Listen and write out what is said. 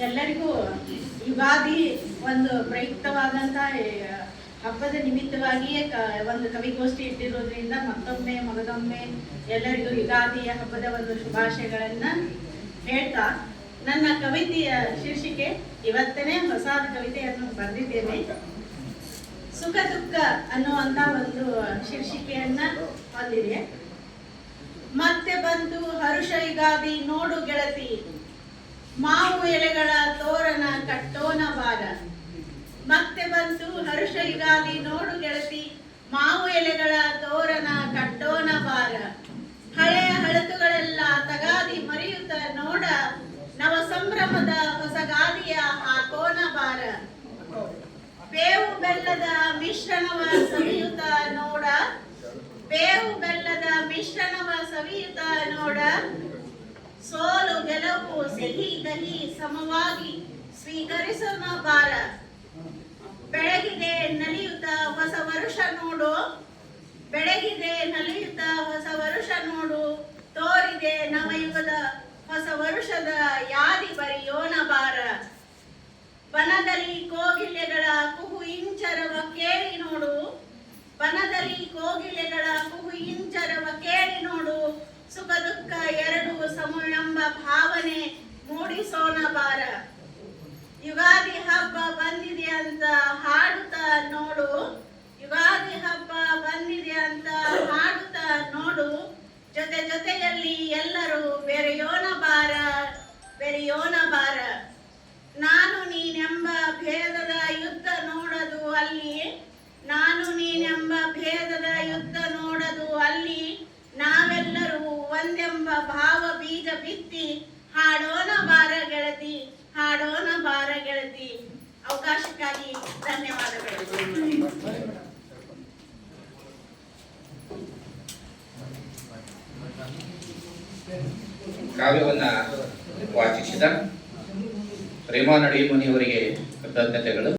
ಎಲ್ಲರಿಗೂ ಯುಗಾದಿ ಒಂದು ಪ್ರಯುಕ್ತವಾದಂತಹ ಹಬ್ಬದ ನಿಮಿತ್ತವಾಗಿಯೇ ಒಂದು ಕವಿಗೋಷ್ಠಿ ಇಟ್ಟಿರೋದ್ರಿಂದ ಮಗದೊಮ್ಮೆ ಎಲ್ಲರಿಗೂ ಯುಗಾದಿಯ ಹಬ್ಬದ ಒಂದು ಶುಭಾಶಯಗಳನ್ನ ಹೇಳ್ತಾ, ನನ್ನ ಕವಿತೆಯ ಶೀರ್ಷಿಕೆ ಇವತ್ತನೇ ಹೊಸದ ಕವಿತೆಯನ್ನು ಬರೆದಿದ್ದೇನೆ. ಸುಖ ದುಃಖ ಅನ್ನುವಂತ ಒಂದು ಶೀರ್ಷಿಕೆಯನ್ನ ಹೊಂದಿದೆ. ಮತ್ತೆ ಬಂತು ಹರುಷ ಯುಗಾದಿ ನೋಡು ಗೆಳತಿ, ಮಾವು ಎಲೆಗಳ ತೋರಣ ಕಟ್ಟೋನ ಬಾರ. ಮತ್ತೆ ಬಂತು ಹರುಷ ಯುಗಾದಿ ನೋಡು ಗೆಳತಿ, ಮಾವು ಎಲೆಗಳ ತೋರಣ ಕಟ್ಟೋನ ಬಾರ. ಹಳೆಯ ಹಳತುಗಳೆಲ್ಲ ತಗಾದಿ ಮರೆಯುತ್ತ ನೋಡ, ನವ ಸಂಭ್ರಮದ ಹೊಸ ಗಾದಿಯ ಹಾಕೋನ ಬಾರ. ಬೇವು ಬೆಲ್ಲದ ಮಿಶ್ರಣವ ಸವಿಯುತ್ತ ನೋಡ, ಬೇವು ಬೆಲ್ಲದ ಮಿಶ್ರಣವ ಸವಿಯುತ್ತ ನೋಡ. ಸೋಲು ಗೆಲುವು ಸಿಹಿ ಕಹಿ ಸಮವಾಗಿ ಸ್ವೀಕರಿಸೋಣ ಬಾರ. ಬೆಳಗಿದೆ ನಲಿಯುತ್ತ ಹೊಸ ವರುಷ ನೋಡು, ಬೆಳಗಿದೆ ನಲಿಯುತ್ತ ಹೊಸ ವರುಷ ನೋಡು. ತೋರಿದೆ ನವಯುಗದ ಹೊಸ ವರುಷದ ಯಾದಿ ಬರೆಯೋಣ ಬಾರ. ಬನದಲ್ಲಿ ಕೋಗಿಲೆಗಳ ಕುಹು ಇಂಚರವ ಕೇಳಿ ನೋಡು, ಬನದಲ್ಲಿ ಕೋಗಿಲೆಗಳ ಕುಹು ಇಂಚರವ ಕೇಳಿ ನೋಡು. ಸುಖ ದುಃಖ ಎರಡು ಸಮ ಎಂಬ ಭಾವನೆ ಮೂಡಿಸೋಣ ಬಾರ. ಯುಗಾದಿ ಹಬ್ಬ ಬಂದಿದೆ ಅಂತ ಹಾಡುತ್ತಾ ನೋಡು, ಯುಗಾದಿ ಹಬ್ಬ ಬಂದಿದೆ ಅಂತ ಹಾಡುತ್ತಾ ನೋಡು. ಜೊತೆ ಜೊತೆಯಲ್ಲಿ ಎಲ್ಲರೂ ಬೆರೆಯೋಣ ಬಾರ, ಬೆರೆಯೋಣ ಬಾರ. ನಾನು ನೀನೆಂಬ ಭೇದದ ಯುದ್ಧ ನೋಡದು ಅಲ್ಲಿ, ನಾನು ನೀನೆಂಬ ಭೇದದ ಯುದ್ಧ ನೋಡದು ಅಲ್ಲಿ. ನಾವೆಲ್ಲರೂ ಒಂದೆಂಬ ಭಾವ ಬೀಜ ಬಿತ್ತಿ ಹಾಡೋಣ ಬಾರ ಗೆಳತಿ, ಹಾಡೋಣ ಬಾರ ಗೆಳತಿ. ಅವಕಾಶಕ್ಕಾಗಿ ಧನ್ಯವಾದಗಳು. ಕಾವ್ಯವನ್ನ ವಾಚಿಸಿದ ರೇಮಾ ನಡಿಮುನಿಯವರಿಗೆ ಕೃತಜ್ಞತೆಗಳು.